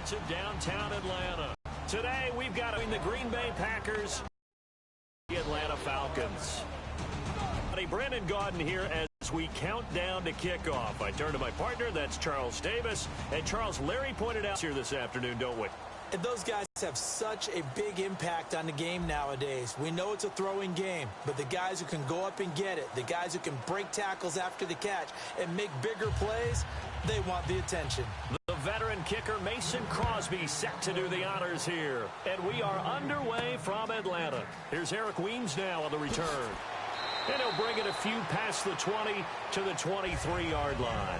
parts of downtown Atlanta. Today, we've got the Green Bay Packers, the Atlanta Falcons. Brandon Gaudin here as we count down to kickoff. I turn to my partner, that's Charles Davis. And Charles, Larry pointed out here this afternoon, don't we? And those guys have such a big impact on the game nowadays. We know it's a throwing game, but the guys who can go up and get it, the guys who can break tackles after the catch and make bigger plays, they want the attention. The veteran kicker Mason Crosby set to do the honors here. And we are underway from Atlanta. Here's Eric Weems now on the return. And he'll bring it a few past the 20 to the 23-yard line.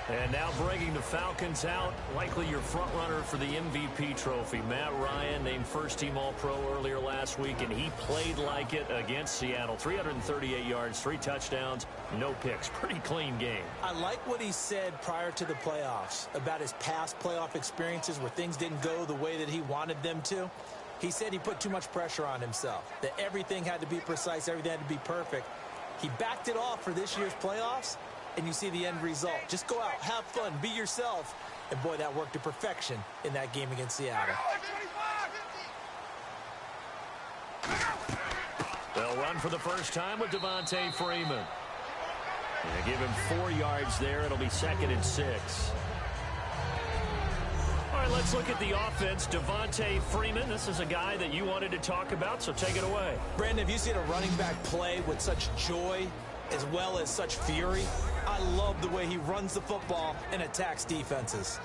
And now bringing the Falcons out, likely your front runner for the MVP trophy. Matt Ryan named first-team All-Pro earlier last week, and he played like it against Seattle. 338 yards, 3 touchdowns, no picks. Pretty clean game. I like what he said prior to the playoffs about his past playoff experiences where things didn't go the way that he wanted them to. He said he put too much pressure on himself, that everything had to be precise, everything had to be perfect. He backed it off for this year's playoffs, and you see the end result. Just go out, have fun, be yourself. And, boy, that worked to perfection in that game against Seattle. They'll run for the first time with Devontae Freeman. They give him 4 yards there. It'll be 2nd and 6. All right, let's look at the offense. Devontae Freeman, this is a guy that you wanted to talk about, so take it away. Brandon, have you seen a running back play with such joy as well as such fury? I love the way he runs the football and attacks defenses.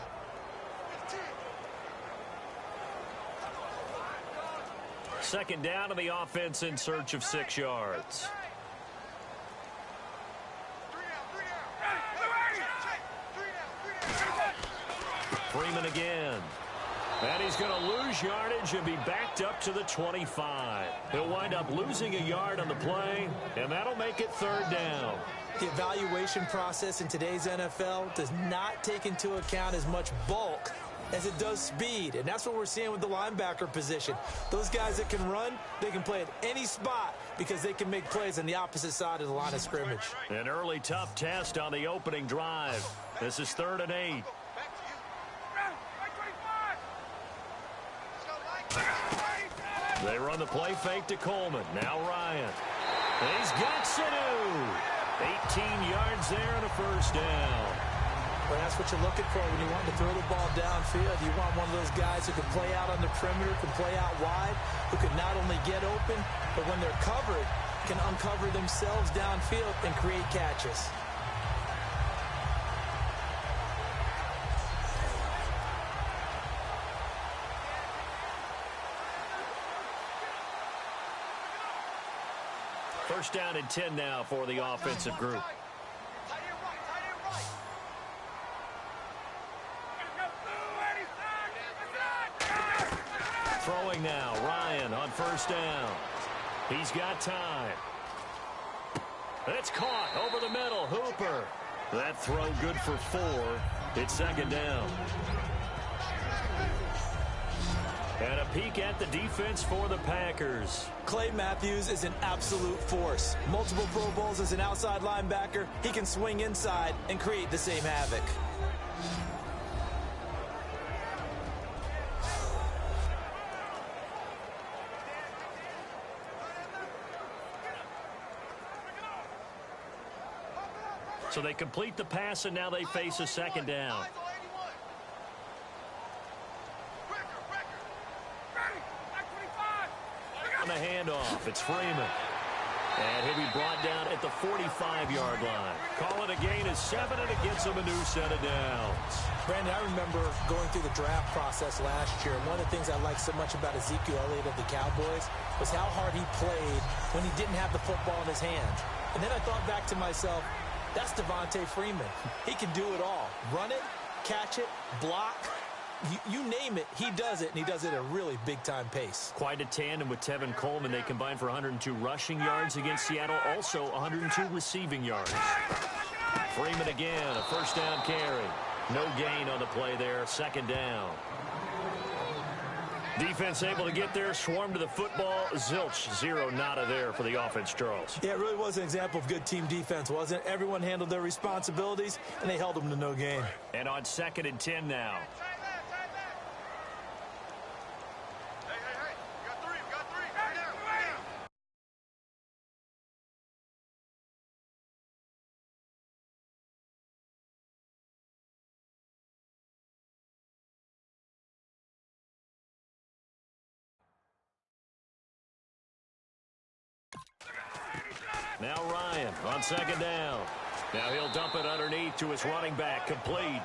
Second down, and the offense in search of 6 yards. Freeman again. And he's going to lose yardage and be backed up to the 25. He'll wind up losing a yard on the play, and that'll make it 3rd down. The evaluation process in today's NFL does not take into account as much bulk as it does speed, and that's what we're seeing with the linebacker position. Those guys that can run, they can play at any spot because they can make plays on the opposite side of the line of scrimmage. An early tough test on the opening drive. This is 3rd and 8. They run the play fake to Coleman. Now Ryan. He's got Sanu. 18 yards there and a 1st down. Well, that's what you're looking for when you want to throw the ball downfield. You want one of those guys who can play out on the perimeter, can play out wide, who can not only get open, but when they're covered, can uncover themselves downfield and create catches. First down and 10 now for the offensive group. Throwing now, Ryan on 1st down. He's got time. It's caught over the middle, Hooper. That throw good for 4. It's 2nd down. And a peek at the defense for the Packers. Clay Matthews is an absolute force. Multiple Pro Bowls as an outside linebacker. He can swing inside and create the same havoc. So they complete the pass, and now they face a 2nd down. On the handoff, it's Freeman. And he'll be brought down at the 45-yard line. Call it a gain of 7, and it gets him a new set of downs. Brandon, I remember going through the draft process last year, and one of the things I liked so much about Ezekiel Elliott of the Cowboys was how hard he played when he didn't have the football in his hand. And then I thought back to myself, that's Devontae Freeman. He can do it all. Run it, catch it, block. You name it, he does it, and he does it at a really big-time pace. Quite a tandem with Tevin Coleman. They combined for 102 rushing yards against Seattle, also 102 receiving yards. Freeman again, a 1st down carry. No gain on the play there, 2nd down. Defense able to get there, swarm to the football. Zilch, zero, nada there for the offense, Charles. Yeah, it really was an example of good team defense, wasn't it? Everyone handled their responsibilities, and they held them to no gain. And on 2nd and 10 now. Now Ryan on 2nd down. Now he'll dump it underneath to his running back, complete.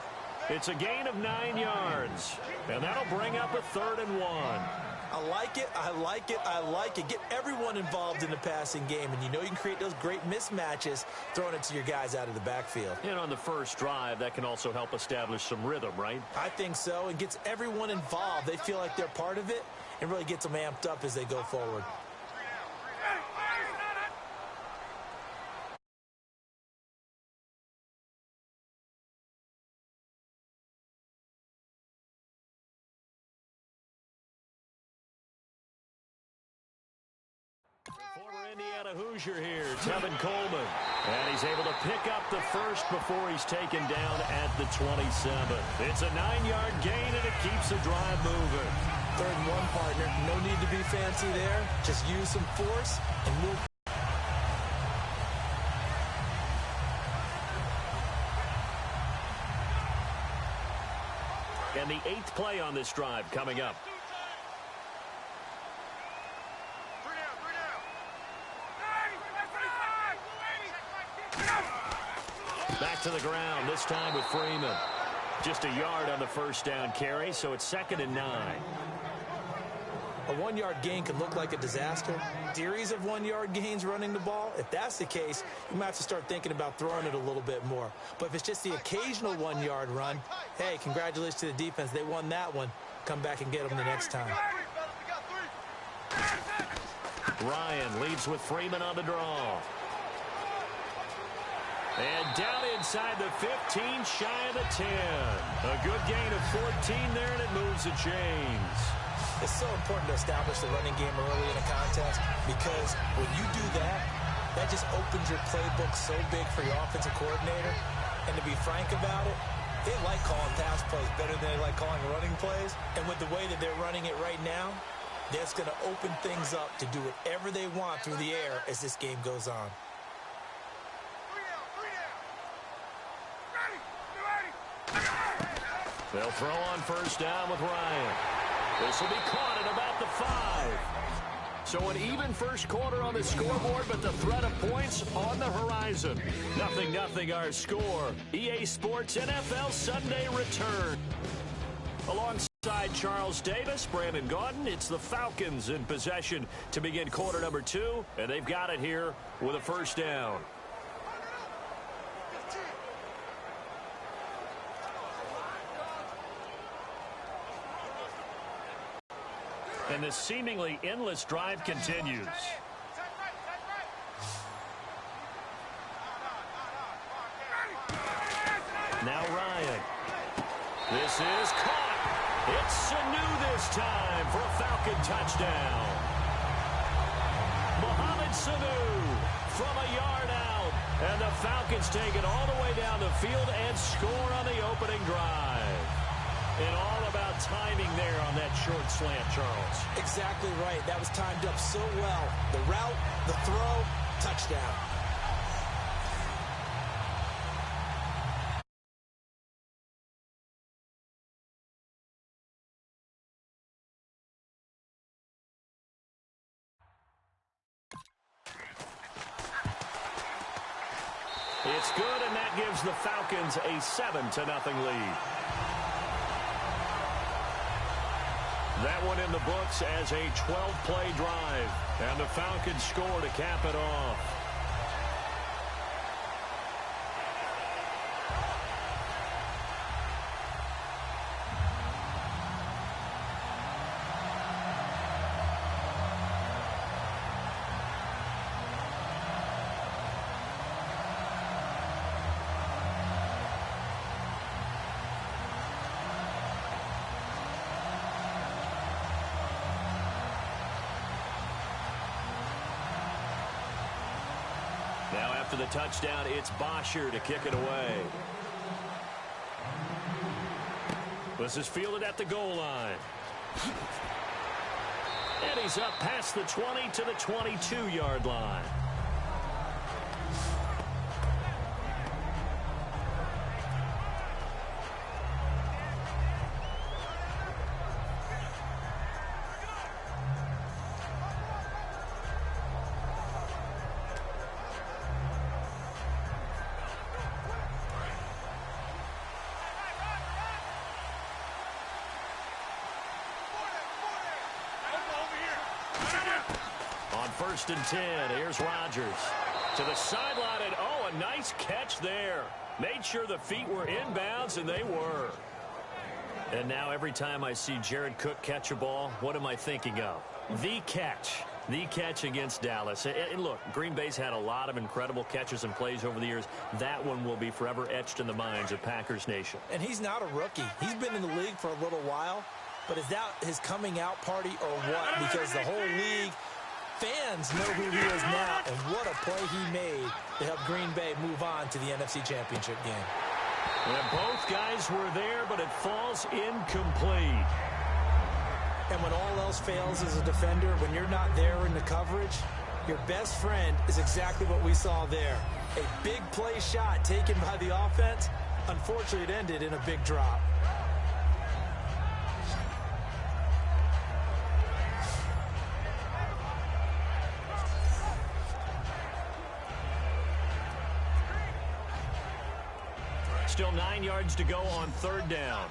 It's a gain of 9 yards, and that'll bring up a 3rd and 1. I like it, I like it, I like it. Get everyone involved in the passing game, and you know you can create those great mismatches throwing it to your guys out of the backfield. And on the first drive, that can also help establish some rhythm, right? I think so, and gets everyone involved. They feel like they're part of it, and really gets them amped up as they go forward. Former Indiana Hoosier here, Tevin Coleman. And he's able to pick up the first before he's taken down at the 27. It's a 9-yard gain, and it keeps the drive moving. 3rd and 1, partner. No need to be fancy there. Just use some force and move. And the 8th play on this drive coming up. Back to the ground, this time with Freeman. Just a yard on the first down carry, so it's 2nd and 9. A 1-yard gain can look like a disaster. Series of 1-yard gains running the ball. If that's the case, you might have to start thinking about throwing it a little bit more. But if it's just the occasional 1-yard run, hey, congratulations to the defense. They won that one. Come back and get them the next time. Ryan leads with Freeman on the draw. And down inside the 15, shy of the 10. A good gain of 14 there, and it moves the chains. It's so important to establish the running game early in a contest, because when you do that, that just opens your playbook so big for your offensive coordinator. And to be frank about it, they like calling pass plays better than they like calling running plays. And with the way that they're running it right now, that's going to open things up to do whatever they want through the air as this game goes on. They'll throw on first down with Ryan. This will be caught at about the 5. So an even first quarter on the scoreboard, but the threat of points on the horizon. 0-0 our score. EA Sports NFL Sunday return. Alongside Charles Davis, Brandon Gaudin, it's the Falcons in possession to begin quarter number 2, and they've got it here with a first down. And this seemingly endless drive continues. Now Ryan. This is caught. It's Sanu this time for a Falcon touchdown. Mohamed Sanu from a yard out. And the Falcons take it all the way down the field and score on the opening drive. And all about timing there on that short slant, Charles. Exactly right. That was timed up so well. The route, the throw, touchdown. It's good, and that gives the Falcons a 7-0 lead. That one in the books as a 12-play drive. And the Falcons score to cap it off. after the touchdown, it's Bosher to kick it away. This is fielded at the goal line. And he's up past the 20 to the 22-yard line. First and 10. Here's Rodgers to the sideline, and oh, a nice catch there. Made sure the feet were inbounds, and they were. And now every time I see Jared Cook catch a ball, what am I thinking of? The catch. The catch against Dallas. And look, Green Bay's had a lot of incredible catches and plays over the years. That one will be forever etched in the minds of Packers Nation. And he's not a rookie. He's been in the league for a little while. But is that his coming out party or what? Because the whole league, fans know who he is now, and what a play he made to help Green Bay move on to the NFC Championship game. And both guys were there, but it falls incomplete. And when all else fails as a defender, when you're not there in the coverage, your best friend is exactly what we saw there. A big play shot taken by the offense. Unfortunately, it ended in a big drop. Still 9 yards to go on third down.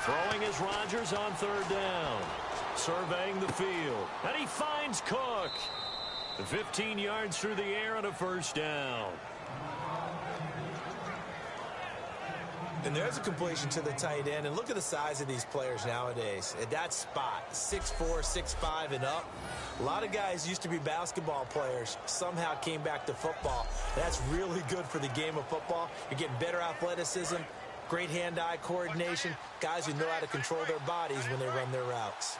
Throwing is Rodgers on third down. Surveying the field. And he finds Cook. 15 yards through the air and a first down. And there's a completion to the tight end. And look at the size of these players nowadays. At that spot, 6'4", 6'5", and up. A lot of guys used to be basketball players, somehow came back to football. That's really good for the game of football. You're getting better athleticism, great hand-eye coordination, guys who know how to control their bodies when they run their routes.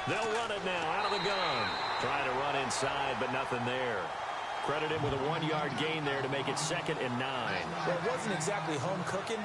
They'll run it now out of the gun. Trying to run inside, but nothing there. Credit him with a 1-yard gain there to make it 2nd and 9. Well, it wasn't exactly home cooking,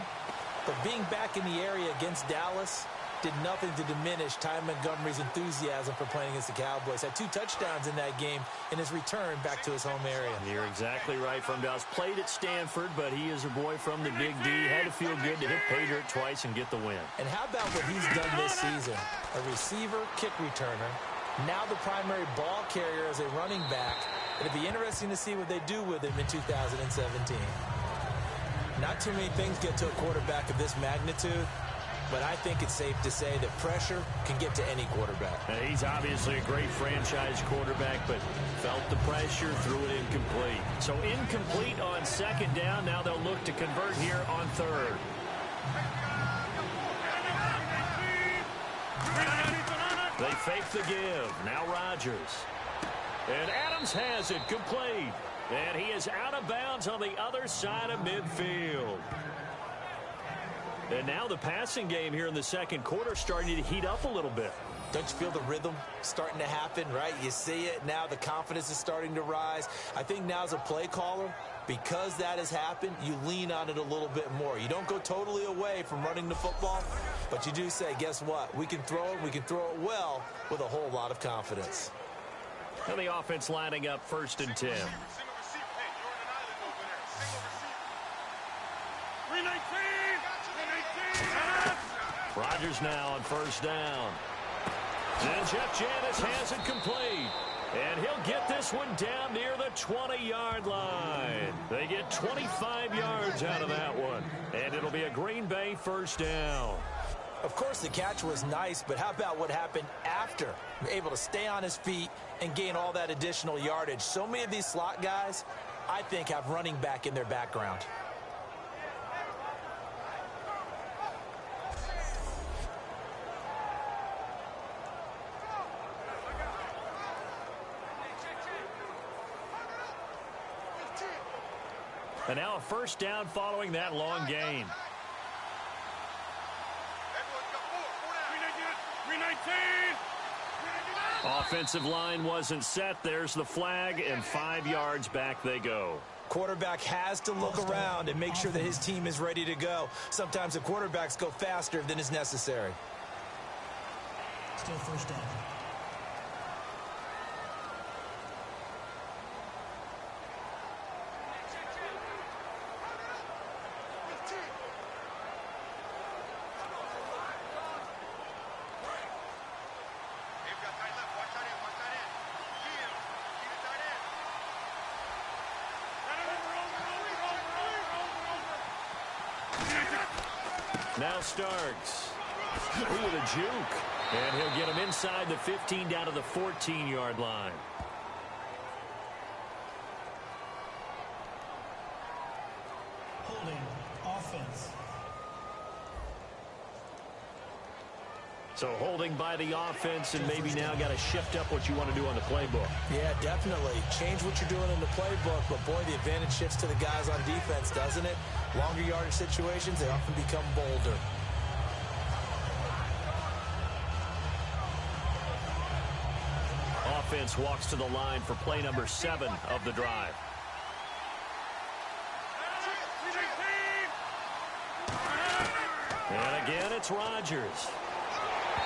but being back in the area against Dallas did nothing to diminish Ty Montgomery's enthusiasm for playing against the Cowboys. Had 2 touchdowns in that game in his return back to his home area. You're exactly right from Dallas. Played at Stanford, but he is a boy from the Big D. Had to feel good to hit pay dirt twice and get the win. And how about what he's done this season? A receiver, kick returner, now the primary ball carrier as a running back. It'll be interesting to see what they do with him in 2017. Not too many things get to a quarterback of this magnitude, but I think it's safe to say that pressure can get to any quarterback. Now, he's obviously a great franchise quarterback, but felt the pressure, threw it incomplete. So incomplete on 2nd down. Now they'll look to convert here on 3rd. They fake the give. Now Rodgers. And Adams has it complete. And he is out of bounds on the other side of midfield. And now the passing game here in the 2nd quarter starting to heat up a little bit. Don't you feel the rhythm starting to happen, right? You see it now. The confidence is starting to rise. I think now as a play caller, because that has happened, you lean on it a little bit more. You don't go totally away from running the football, but you do say, guess what? We can throw it. We can throw it well with a whole lot of confidence. And the offense lining up 1st and 10. Rodgers now on 1st down. And Jeff Janis has it complete. And he'll get this one down near the 20-yard line. They get 25 yards out of that one. And it'll be a Green Bay 1st down. Of course, the catch was nice, but how about what happened after? Able to stay on his feet and gain all that additional yardage. So many of these slot guys, I think, have running back in their background. And now a first down following that long gain. Offensive line wasn't set. There's the flag, and 5 yards back they go. Quarterback has to look around and make sure that his team is ready to go. Sometimes the quarterbacks go faster than is necessary. Still first down. Now Starks. Ooh, with a juke. And he'll get him inside the 15 down to the 14-yard line. Holding offense. So holding by the offense, and maybe now got to shift up what you want to do on the playbook. Yeah, definitely. Change what you're doing in the playbook, but boy, the advantage shifts to the guys on defense, doesn't it? Longer yardage situations, they often become bolder. Offense walks to the line for play number 7 of the drive. And again, it's Rodgers.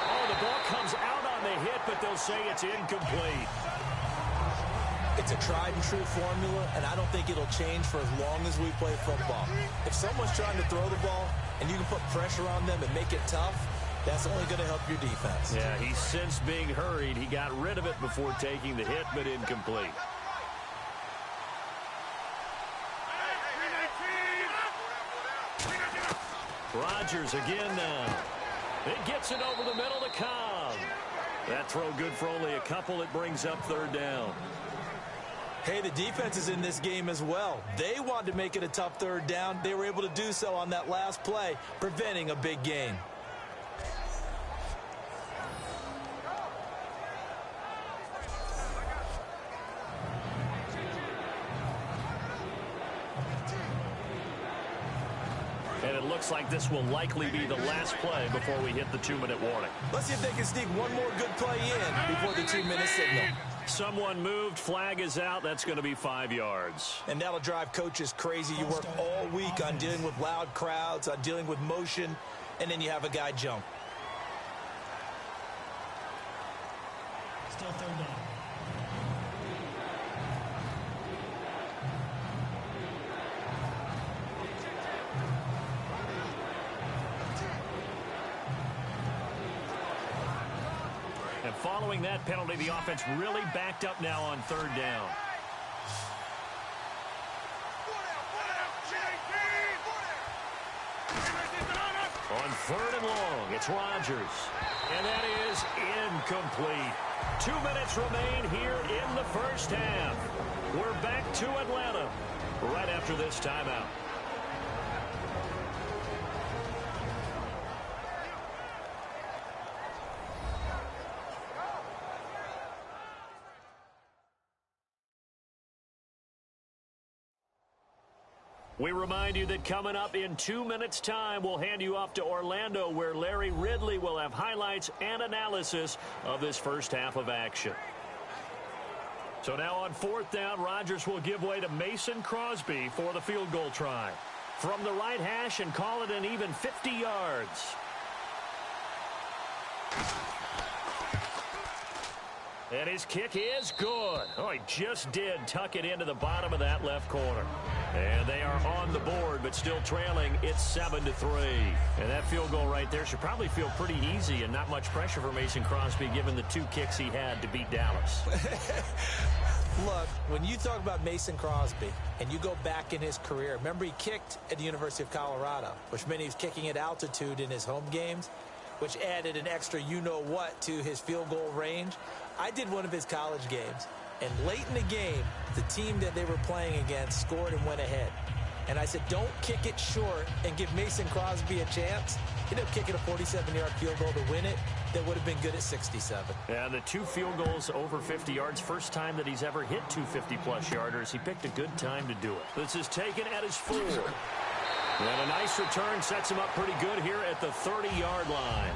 Oh, the ball comes out on the hit, but they'll say it's incomplete. It's a tried and true formula, and I don't think it'll change for as long as we play football. If someone's trying to throw the ball and you can put pressure on them and make it tough, that's only going to help your defense. Yeah, he sensed being hurried. He got rid of it before taking the hit, but incomplete. Rodgers again now. It gets it over the middle to Cobb. That throw good for only a couple. It brings up third down. Hey, the defense is in this game as well. They wanted to make it a tough third down. They were able to do so on that last play, preventing a big gain. And it looks like this will likely be the last play before we hit the 2-minute warning. Let's see if they can sneak one more good play in before the 2-minute signal. Someone moved. Flag is out. That's going to be 5 yards. And that'll drive coaches crazy. You work all week on dealing with loud crowds, on dealing with motion, and then you have a guy jump. Still third down. And following that penalty, the offense really backed up now on third down. On third and long, it's Rodgers. And that is incomplete. 2 minutes remain here in the first half. We're back to Atlanta right after this timeout. We remind you that coming up in 2 minutes' time, we'll hand you off to Orlando, where Larry Ridley will have highlights and analysis of this first half of action. So now on fourth down, Rodgers will give way to Mason Crosby for the field goal try. From the right hash and call it an even 50 yards. And his kick is good. Oh, he just did tuck it into the bottom of that left corner. And they are on the board, but still trailing. It's 7-3. And that field goal right there should probably feel pretty easy and not much pressure for Mason Crosby given the 2 kicks he had to beat Dallas. Look, when you talk about Mason Crosby and you go back in his career, remember he kicked at the University of Colorado, which meant he was kicking at altitude in his home games, which added an extra you-know-what to his field goal range. I did one of his college games, and late in the game, the team that they were playing against scored and went ahead. And I said, don't kick it short and give Mason Crosby a chance. He ended up kicking a 47-yard field goal to win it. That would have been good at 67. Yeah, the 2 field goals over 50 yards. First time that he's ever hit 2 50-plus yarders. He picked a good time to do it. This is taken at his 4. And a nice return sets him up pretty good here at the 30-yard line.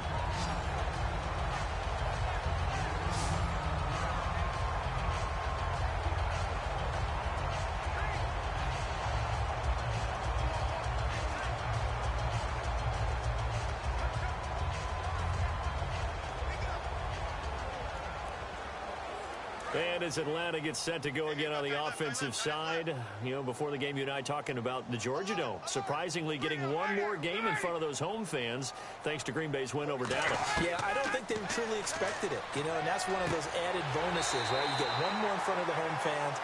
And as Atlanta gets set to go again on the offensive side, you know, before the game, you and I talking about the Georgia Dome. Surprisingly getting one more game in front of those home fans thanks to Green Bay's win over Dallas. Yeah, I don't think they truly expected it, you know, and that's one of those added bonuses, right? You get one more in front of the home fans,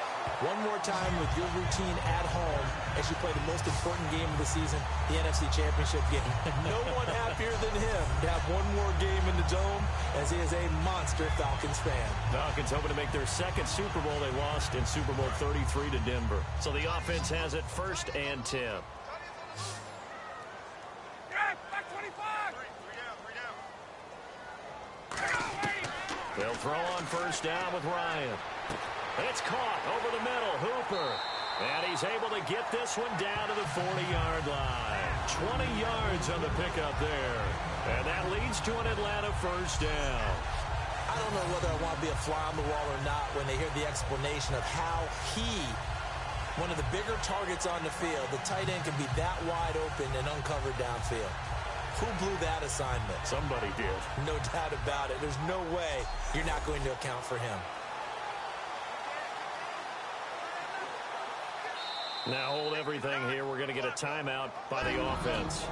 one more time with your routine at home as you play the most important game of the season, the NFC Championship game. No one happier than him to have one more game in the Dome, as he is a monster Falcons fan. Falcons hoping to make their second Super Bowl. They lost in Super Bowl 33 to Denver. So the offense has it 1st and 10. They'll throw on 1st down with Ryan. It's caught over the middle. Hooper. And he's able to get this one down to the 40-yard line. 20 yards on the pickup there. And that leads to an Atlanta 1st down. I don't know whether I want to be a fly on the wall or not when they hear the explanation of how one of the bigger targets on the field, the tight end can be that wide open and uncovered downfield. Who blew that assignment? Somebody did. No doubt about it. There's no way you're not going to account for him. Now hold everything here. We're going to get a timeout by the offense.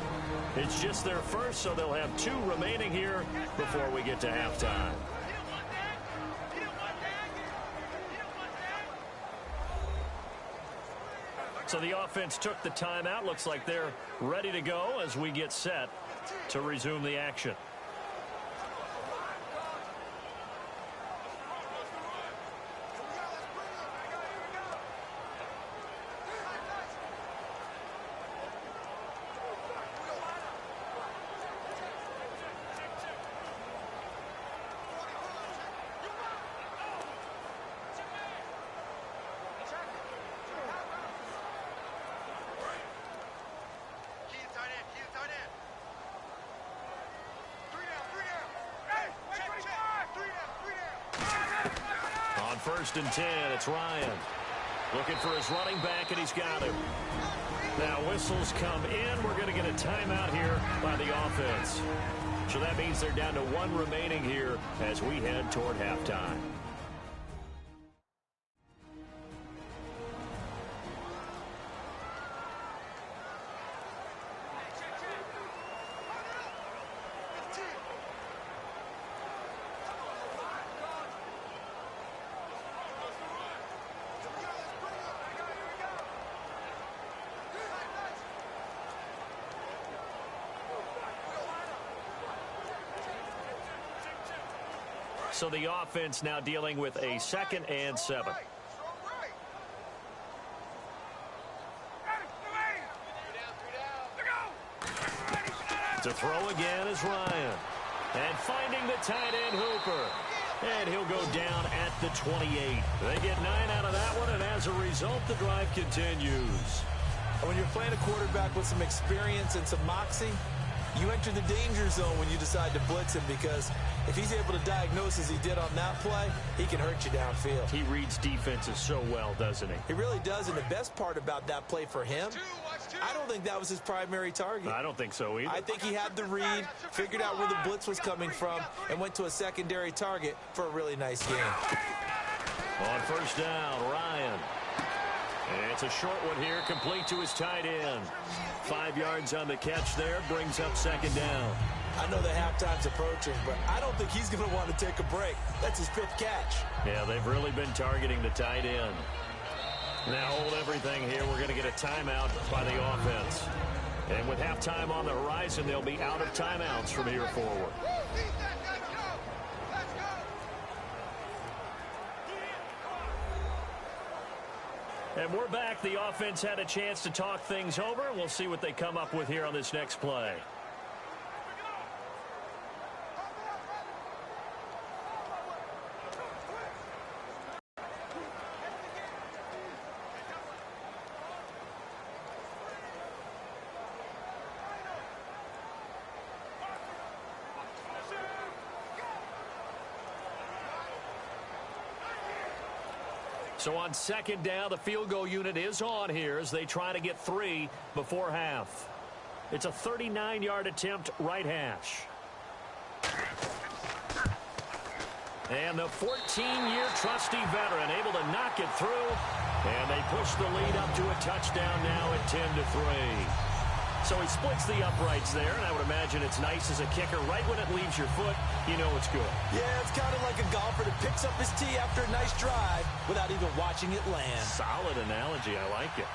It's just their first, so they'll have 2 remaining here before we get to halftime. So the offense took the timeout. Looks like they're ready to go as we get set to resume the action. On 1st and 10, it's Ryan. Looking for his running back, and he's got him. Now whistles come in. We're going to get a timeout here by the offense. So that means they're down to 1 remaining here as we head toward halftime. So the offense now dealing with a 2nd and 7. To throw again is Ryan. And finding the tight end Hooper. And he'll go down at the 28. They get 9 out of that one, and as a result, the drive continues. When you're playing a quarterback with some experience and some moxie, you enter the danger zone when you decide to blitz him, because if he's able to diagnose as he did on that play, he can hurt you downfield. He reads defenses so well, doesn't he? He really does, and the best part about that play for him, I don't think that was his primary target. I don't think so either. I think he had the read, figured out where the blitz was coming from, and went to a secondary target for a really nice game. On 1st down, Ryan. And it's a short one here, complete to his tight end. 5 yards on the catch there, brings up 2nd down. I know the halftime's approaching, but I don't think he's going to want to take a break. That's his 5th catch. Yeah, they've really been targeting the tight end. Now hold everything here. We're going to get a timeout by the offense. And with halftime on the horizon, they'll be out of timeouts from here forward. And we're back. The offense had a chance to talk things over. We'll see what they come up with here on this next play. So on second down, the field goal unit is on here as they try to get 3 before half. It's a 39-yard attempt, right hash. And the 14-year trusty veteran able to knock it through. And they push the lead up to a touchdown now at 10-3. So he splits the uprights there, and I would imagine it's nice as a kicker. Right when it leaves your foot, you know it's good. Yeah, it's kind of like a golfer that picks up his tee after a nice drive without even watching it land. Solid analogy. I like it.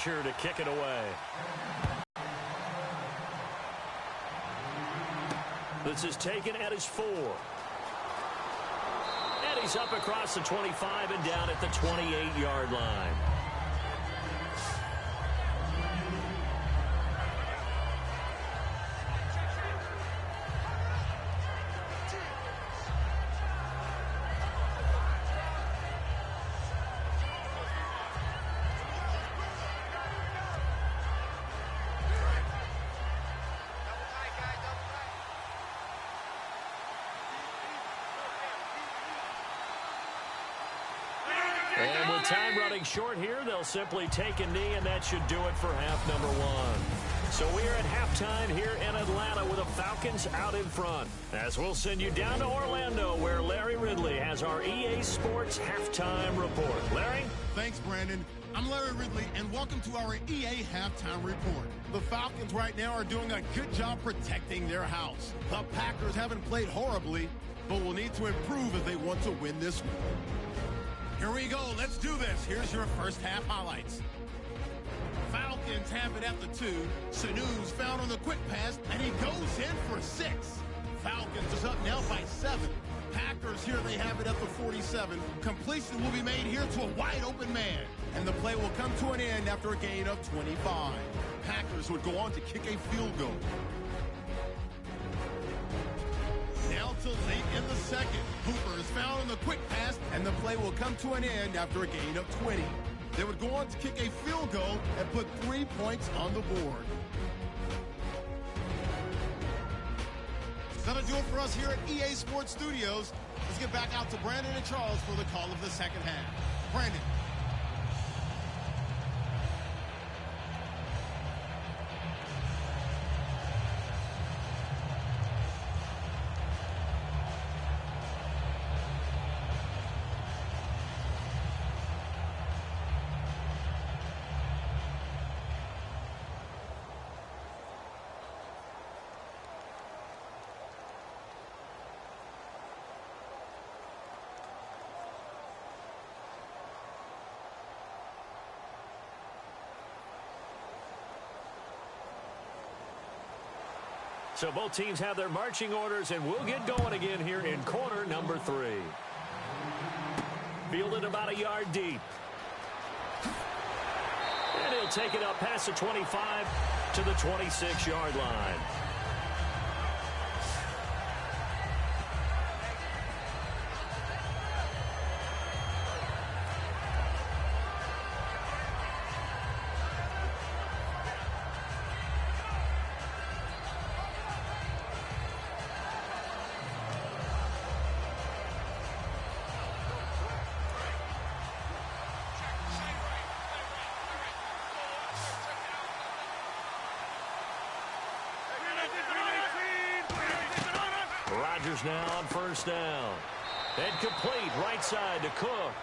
Sure to kick it away. This is taken at his 4. And he's up across the 25 and down at the 28-yard line. And with time running short here, they'll simply take a knee, and that should do it for half number 1. So we are at halftime here in Atlanta with the Falcons out in front. As we'll send you down to Orlando, where Larry Ridley has our EA Sports halftime report. Larry? Thanks, Brandon. I'm Larry Ridley, and welcome to our EA halftime report. The Falcons right now are doing a good job protecting their house. The Packers haven't played horribly, but will need to improve if they want to win this one. Here we go. Let's do this. Here's your first half highlights. Falcons have it at the 2. Sanu's found on the quick pass, and he goes in for 6. Falcons is up now by 7. Packers here, they have it at the 47. Completion will be made here to a wide open man, and the play will come to an end after a gain of 25. Packers would go on to kick a field goal. Now to late in the second. Hooper is found on the quick pass, and the play will come to an end after a gain of 20. They would go on to kick a field goal and put 3 points on the board. That'll do it for us here at EA Sports Studios. Let's get back out to Brandon and Charles for the call of the second half. Brandon. So both teams have their marching orders, and we'll get going again here in quarter number 3. Fielded about a yard deep. And he'll take it up past the 25 to the 26-yard line. Rodgers now on first down. And complete right side to Cook.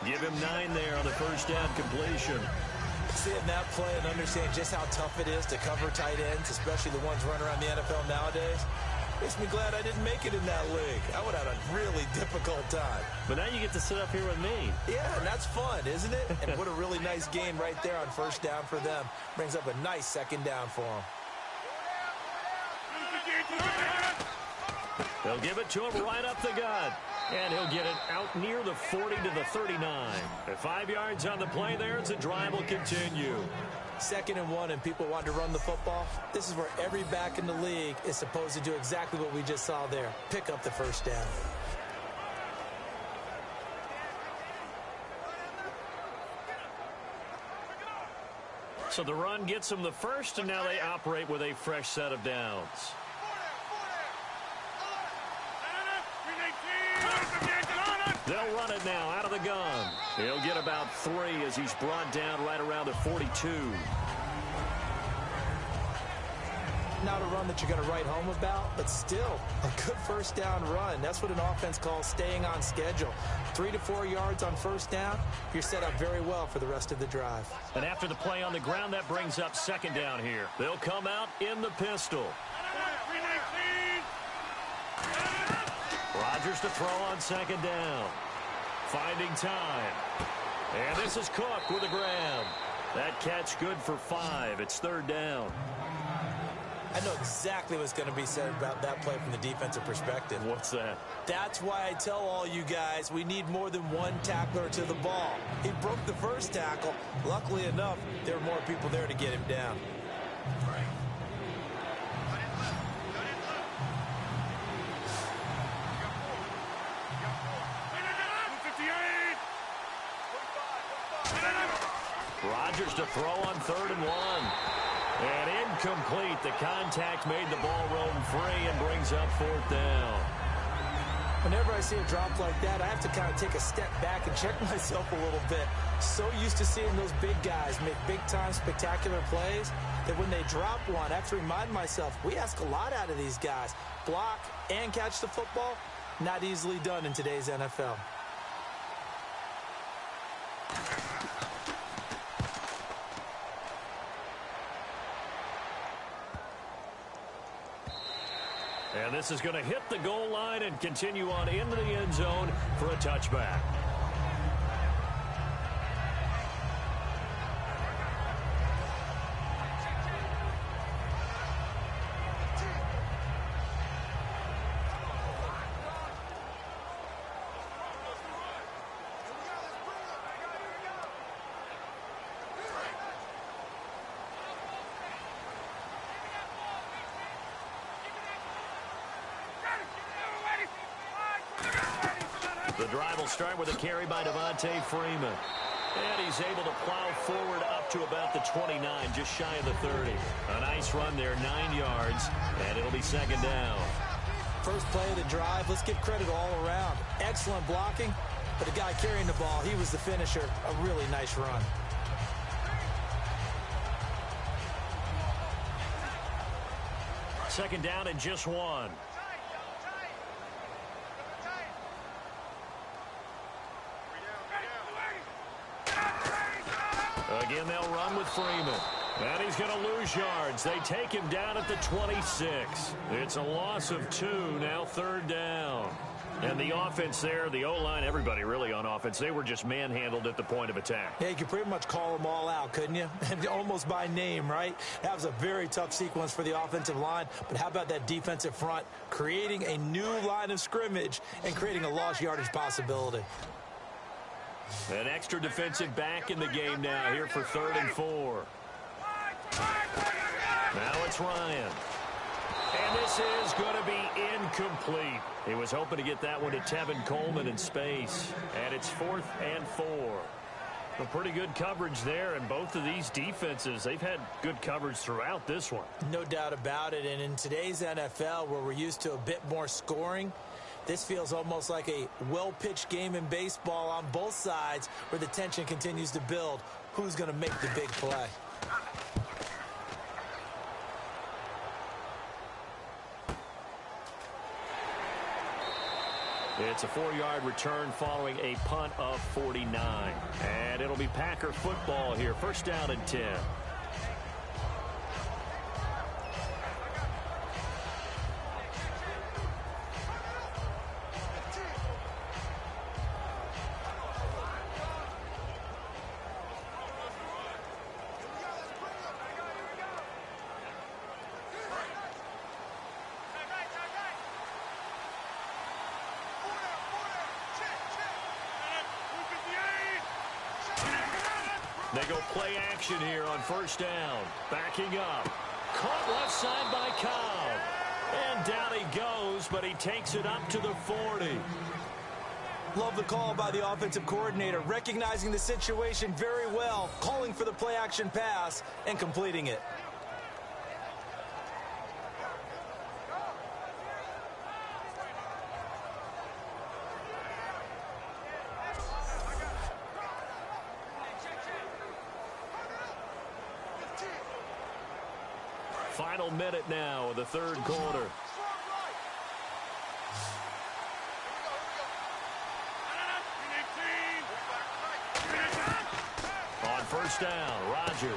Give him 9 there on the first down completion. Seeing that play and understand just how tough it is to cover tight ends, especially the ones running around the NFL nowadays. Makes me glad I didn't make it in that league. I would have had a really difficult time. But now you get to sit up here with me. Yeah, and that's fun, isn't it? And what a really nice gain right there on first down for them. Brings up a nice second down for them. They'll give it to him right up the gut. And he'll get it out near the 40 to the 39. At 5 yards on the play there, the drive will continue. 2nd and 1, and people want to run the football. This is where every back in the league is supposed to do exactly what we just saw there. Pick up the first down. So the run gets them the first, and now they operate with a fresh set of downs. They'll run it now out of the gun. He'll get about 3 as he's brought down right around the 42. Not a run that you're going to write home about, but still a good first down run. That's what an offense calls staying on schedule. 3 to 4 yards on first down, you're set up very well for the rest of the drive. And after the play on the ground, that brings up 2nd down here. They'll come out in the pistol. Rodgers to throw on 2nd down. Finding time. And this is Cook with a grab. That catch good for 5. It's 3rd down. I know exactly what's going to be said about that play from the defensive perspective. What's that? That's why I tell all you guys we need more than one tackler to the ball. He broke the first tackle. Luckily enough, there were more people there to get him down. Rodgers to throw on 3rd and 1. And incomplete. The contact made the ball roam free and brings up 4th down. Whenever I see a drop like that, I have to kind of take a step back and check myself a little bit. So used to seeing those big guys make big-time spectacular plays that when they drop one, I have to remind myself, we ask a lot out of these guys. Block and catch the football, not easily done in today's NFL. And this is going to hit the goal line and continue on into the end zone for a touchback. The drive will start with a carry by Devontae Freeman. And he's able to plow forward up to about the 29, just shy of the 30. A nice run there, 9 yards, and it'll be 2nd down. First play of the drive, let's give credit all around. Excellent blocking, but the guy carrying the ball, he was the finisher. A really nice run. Second down and just 1. Again, they'll run with Freeman. And he's going to lose yards. They take him down at the 26. It's a loss of 2, now 3rd down. And the offense there, the O-line, everybody really on offense, they were just manhandled at the point of attack. Yeah, you could pretty much call them all out, couldn't you? And almost by name, right? That was a very tough sequence for the offensive line. But how about that defensive front creating a new line of scrimmage and creating a lost yardage possibility? An extra defensive back in the game now here for 3rd and 4. Now it's Ryan. And this is going to be incomplete. He was hoping to get that one to Tevin Coleman in space. And it's 4th and 4. A pretty good coverage there, and both of these defenses, they've had good coverage throughout this one. No doubt about it, and in today's NFL, where we're used to a bit more scoring, this feels almost like a well-pitched game in baseball on both sides where the tension continues to build. Who's going to make the big play? It's a 4-yard return following a punt of 49. And it'll be Packer football here. 1st down and 10. They go play action here on first down. Backing up. Caught left side by Cobb. And down he goes, but he takes it up to the 40. Love the call by the offensive coordinator, recognizing the situation very well, calling for the play action pass and completing it. Final minute now of the third quarter. On first down, Rodgers.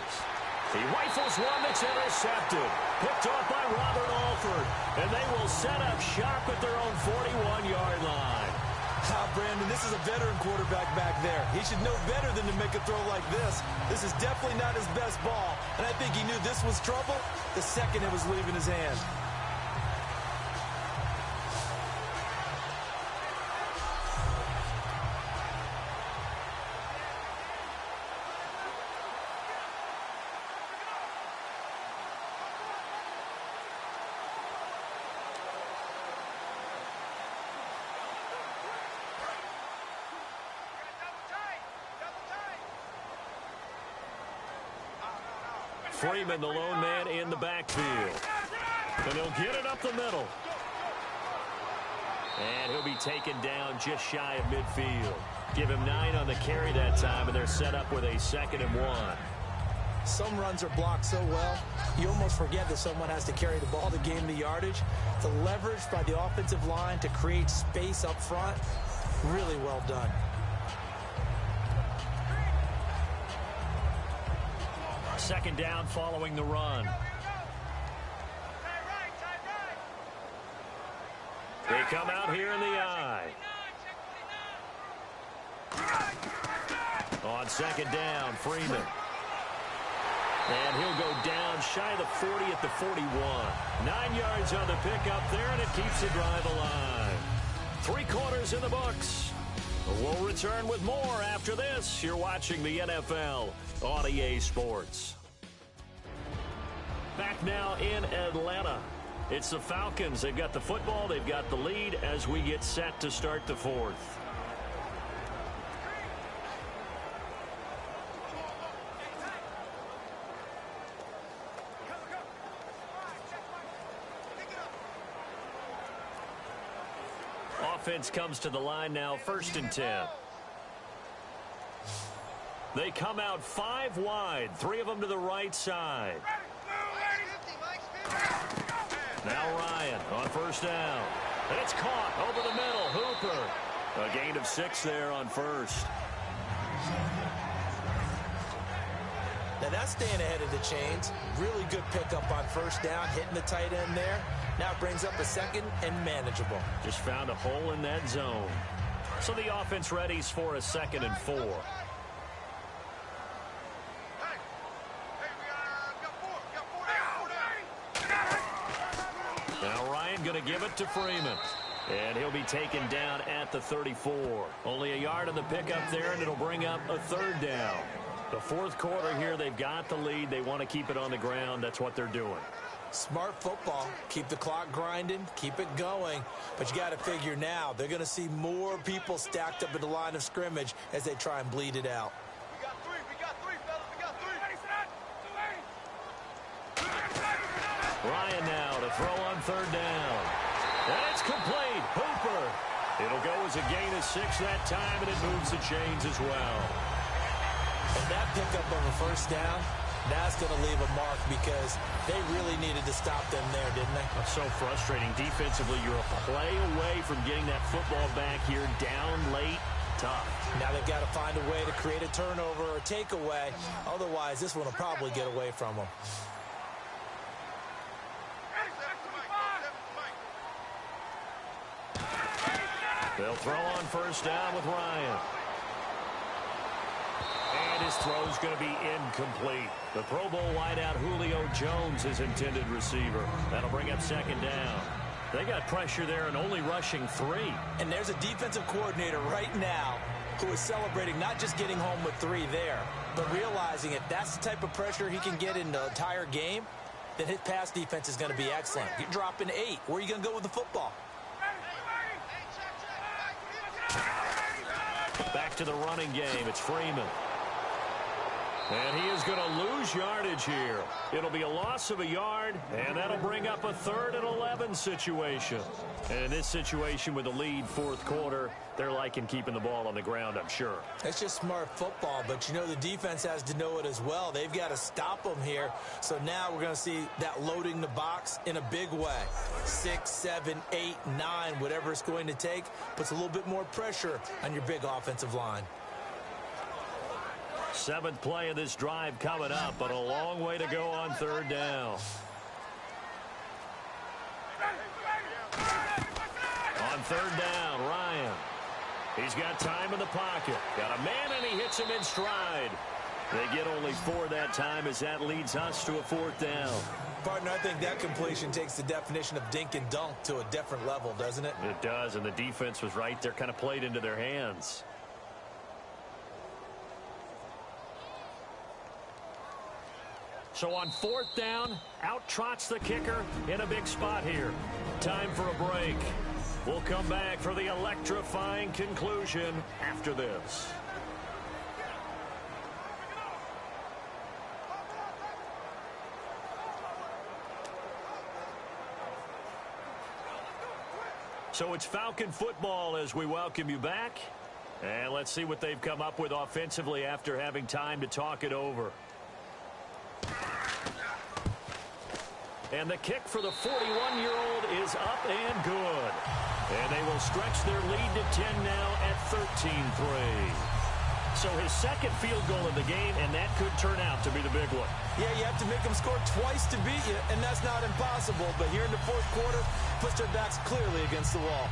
He rifles one that's intercepted. Picked off by Robert Alford. And they will set up shop at their own 41-yard line. Brandon, this is a veteran quarterback back there. He should know better than to make a throw like this. This is definitely not his best ball. And I think he knew this was trouble the second it was leaving his hand. Freeman, the lone man in the backfield. And he'll get it up the middle. And he'll be taken down just shy of midfield. Give him 9 on the carry that time, and they're set up with a 2nd and 1. Some runs are blocked so well, you almost forget that someone has to carry the ball to gain the yardage. The leverage by the offensive line to create space up front, really well done. Second down following the run. They come out here in the I. On second down, Freeman. And he'll go down shy of the 40 at the 41. 9 yards on the pickup there, and it keeps the drive alive. 3 quarters in the books. We'll return with more after this. You're watching the NFL on EA Sports. Back now in Atlanta. It's the Falcons. They've got the football. They've got the lead as we get set to start the 4th. Offense comes to the line now, 1st and 10. They come out 5 wide, 3 of them to the right side. Now Ryan on first down. And it's caught over the middle. Hooper. A gain of 6 there on first. Now that's staying ahead of the chains. Really good pickup on first down, hitting the tight end there. Now it brings up a 2nd and manageable. Just found a hole in that zone. So the offense readies for a 2nd and 4. Now Ryan going to give it to Freeman. And he'll be taken down at the 34. Only a yard on the pickup there, and it'll bring up a 3rd down. The 4th quarter here, they've got the lead. They want to keep it on the ground. That's what they're doing. Smart football. Keep the clock grinding. Keep it going. But you got to figure now, they're going to see more people stacked up at the line of scrimmage as they try and bleed it out. We got 3, fellas. We got 3. Ready, set. Ryan now to throw on 3rd down. And it's complete. Hooper. It'll go as a gain of 6 that time, and it moves the chains as well. And that pickup of a 1st down, that's going to leave a mark because they really needed to stop them there, didn't they? That's so frustrating. Defensively, you're a play away from getting that football back here down late. Tough. Now they've got to find a way to create a turnover or takeaway. Otherwise, this one will probably get away from them. They'll throw on 1st down with Ryan. And his throw's going to be incomplete. The Pro Bowl wideout Julio Jones, his intended receiver. That'll bring up 2nd down. They got pressure there and only rushing 3. And there's a defensive coordinator right now who is celebrating not just getting home with 3 there, but realizing if that's the type of pressure he can get in the entire game, then his pass defense is going to be excellent. You're dropping 8. Where are you going to go with the football? Back to the running game. It's Freeman. And he is going to lose yardage here. It'll be a loss of a yard, and that'll bring up a 3rd and 11 situation. And in this situation with the lead 4th quarter, they're liking keeping the ball on the ground, I'm sure. That's just smart football, but you know the defense has to know it as well. They've got to stop them here. So now we're going to see that loading the box in a big way. 6, 7, 8, 9, whatever it's going to take, puts a little bit more pressure on your big offensive line. 7th play of this drive coming up, but a long way to go on 3rd down. On 3rd down, Ryan. He's got time in the pocket. Got a man, and he hits him in stride. They get only 4 that time as that leads us to a 4th down. Partner, I think that completion takes the definition of dink and dunk to a different level, doesn't it? It does, and the defense was right there, kind of played into their hands. So on 4th down, out trots the kicker in a big spot here. Time for a break. We'll come back for the electrifying conclusion after this. So it's Falcon football as we welcome you back. And let's see what they've come up with offensively after having time to talk it over. And the kick for the 41-year-old is up and good. And they will stretch their lead to 10 now at 13-3. So his 2nd field goal of the game, and that could turn out to be the big one. Yeah, you have to make them score twice to beat you, and that's not impossible. But here in the 4th quarter, puts their backs clearly against the wall.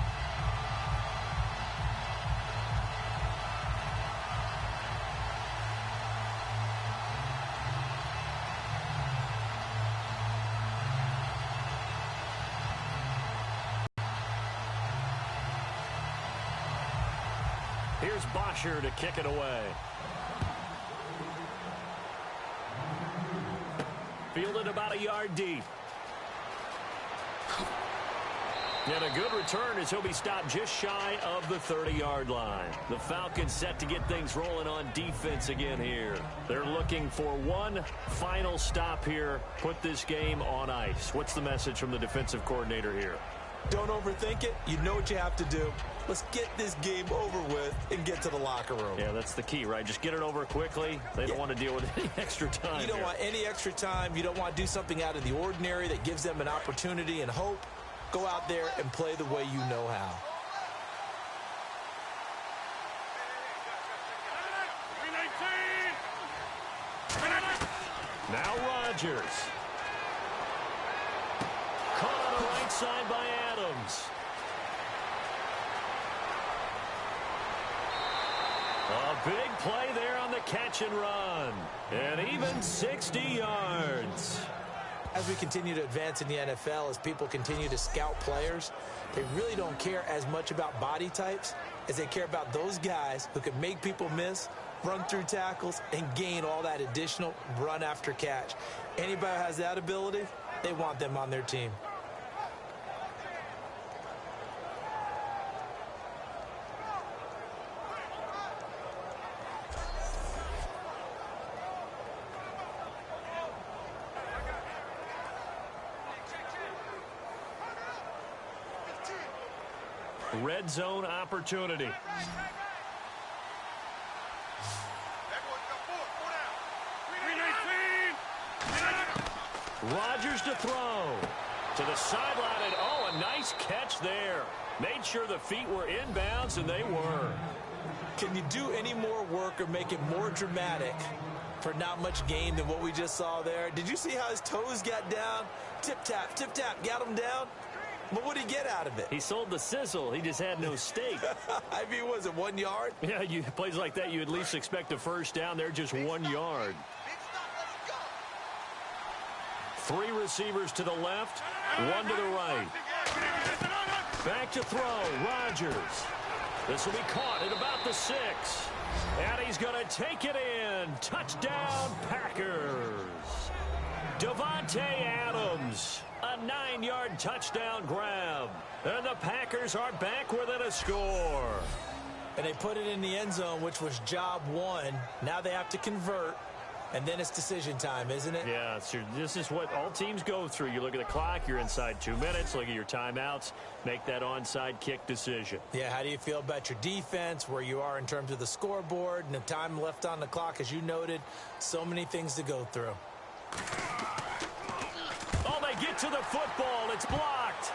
Here's Bosher to kick it away. Fielded about a yard deep. And a good return as he'll be stopped just shy of the 30-yard line. The Falcons set to get things rolling on defense again here. They're looking for one final stop here, put this game on ice. What's the message from the defensive coordinator here? Don't overthink it. You know what you have to do. Let's get this game over with and get to the locker room. Yeah, that's the key, right? Just get it over quickly. They don't want to deal with any extra time. You don't want any extra time. You don't want to do something out of the ordinary that gives them an opportunity and hope. Go out there and play the way you know how. Now Rodgers. Caught on the right side by Adams. A big play there on the catch and run. And even 60 yards. As we continue to advance in the NFL, as people continue to scout players, they really don't care as much about body types as they care about those guys who can make people miss, run through tackles, and gain all that additional run after catch. Anybody who has that ability, they want them on their team. Red zone opportunity. Rodgers to throw. To the sideline, and oh, a nice catch there. Made sure the feet were inbounds, and they were. Can you do any more work or make it more dramatic for not much gain than what we just saw there? Did you see how his toes got down? Tip-tap, got him down. But what did he get out of it? He sold the sizzle. He just had no steak. I mean, was it 1 yard? Yeah, plays like that, you at least expect a first down. They're just 1 yard. 3 receivers to the left, 1 to the right. Back to throw, Rodgers. This will be caught at about the 6. And he's going to take it in. Touchdown, Packers. Davante Adams, a 9-yard touchdown grab. And the Packers are back within a score. And they put it in the end zone, which was job one. Now they have to convert. And then it's decision time, isn't it? Yeah, this is what all teams go through. You look at the clock, you're inside 2 minutes, look at your timeouts, make that onside kick decision. Yeah, how do you feel about your defense, where you are in terms of the scoreboard, and the time left on the clock, as you noted? So many things to go through. Oh, they get to the football. It's blocked.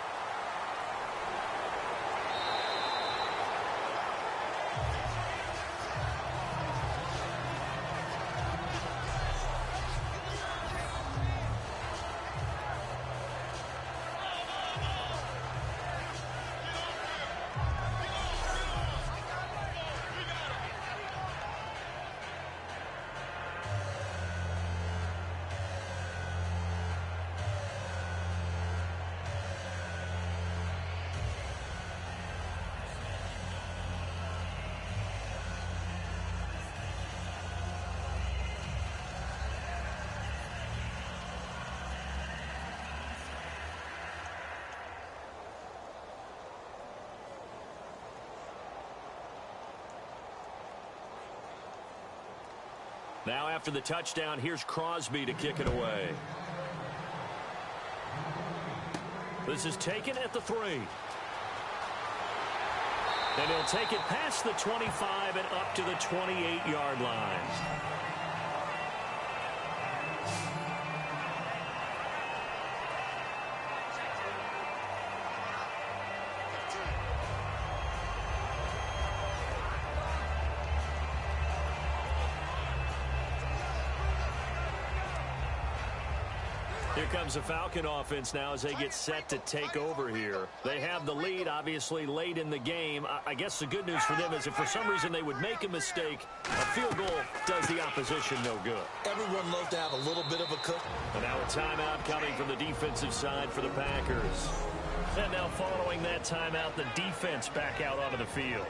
Now after the touchdown, here's Crosby to kick it away. This is taken at the 3. And he'll take it past the 25 and up to the 28-yard line. Here comes the Falcon offense now as they get set to take over here. They have the lead, obviously, late in the game. I guess the good news for them is if for some reason they would make a mistake, a field goal does the opposition no good. Everyone loves to have a little bit of a cook. And now a timeout coming from the defensive side for the Packers. And now following that timeout, the defense back out onto the field.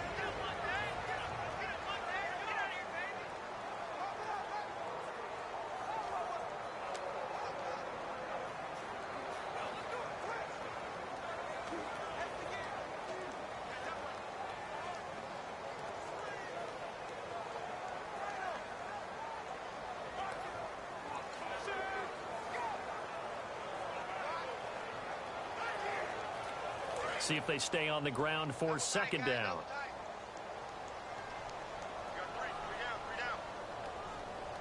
See if they stay on the ground for second down.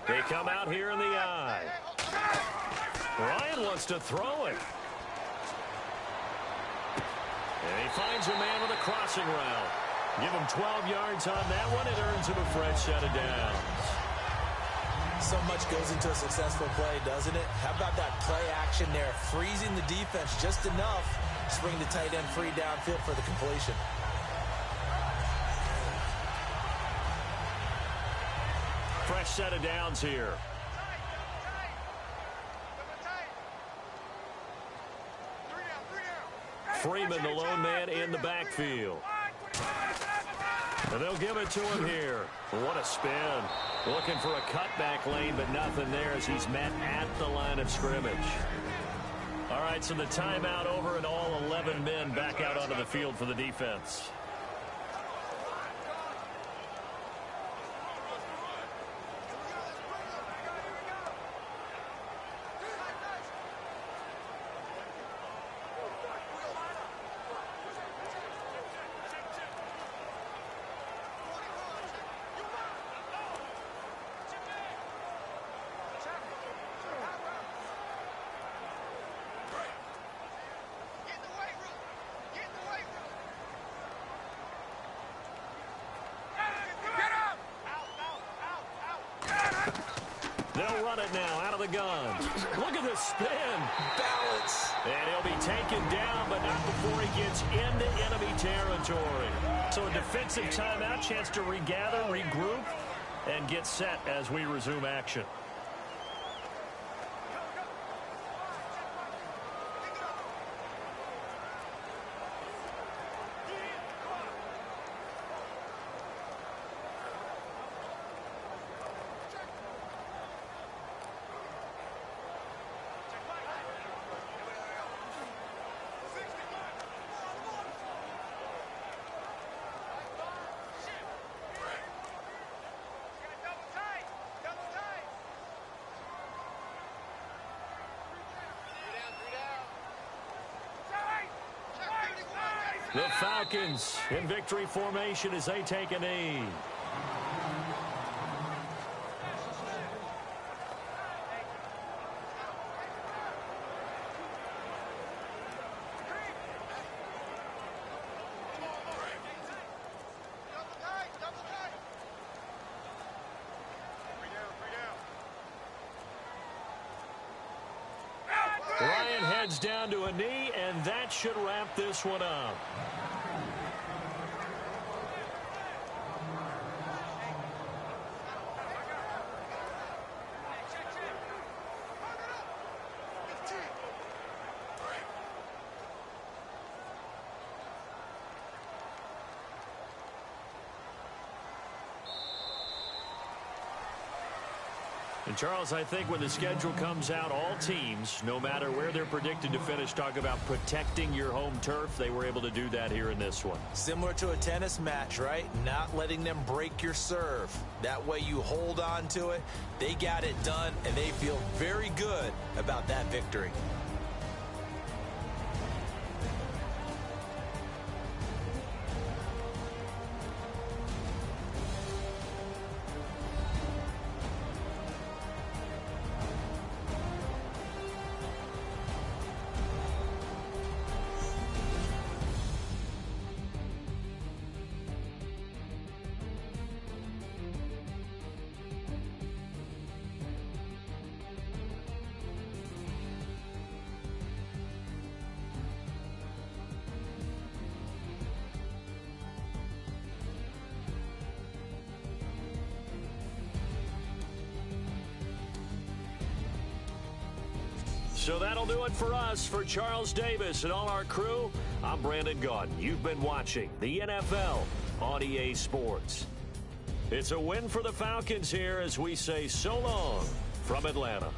They come out here in the eye. Ryan wants to throw it. And he finds a man with a crossing route. Give him 12 yards on that one. It earns him a fresh set of downs. So much goes into a successful play, doesn't it? How about that play action there? Freezing the defense just enough to bring the tight end free downfield for the completion. Fresh set of downs here. Freeman, the lone man in the backfield. And they'll give it to him here. What a spin. Looking for a cutback lane, but nothing there as he's met at the line of scrimmage. All right, so the timeout over and all 11 men back out onto the field for the defense. They'll run it now out of the gun. Look at this spin. Balance. And he'll be taken down, but not before he gets into enemy territory. So a defensive timeout, chance to regather, regroup, and get set as we resume action. The Falcons in victory formation as they take a knee. Ryan heads down to a knee, and that should wrap this one up. And Charles, I think when the schedule comes out, all teams, no matter where they're predicted to finish, talk about protecting your home turf. They were able to do that here in this one. Similar to a tennis match, right? Not letting them break your serve. That way you hold on to it. They got it done, and they feel very good about that victory. So that'll do it for us. For Charles Davis and all our crew, I'm Brandon Gaudin. You've been watching the NFL on EA Sports. It's a win for the Falcons here as we say so long from Atlanta.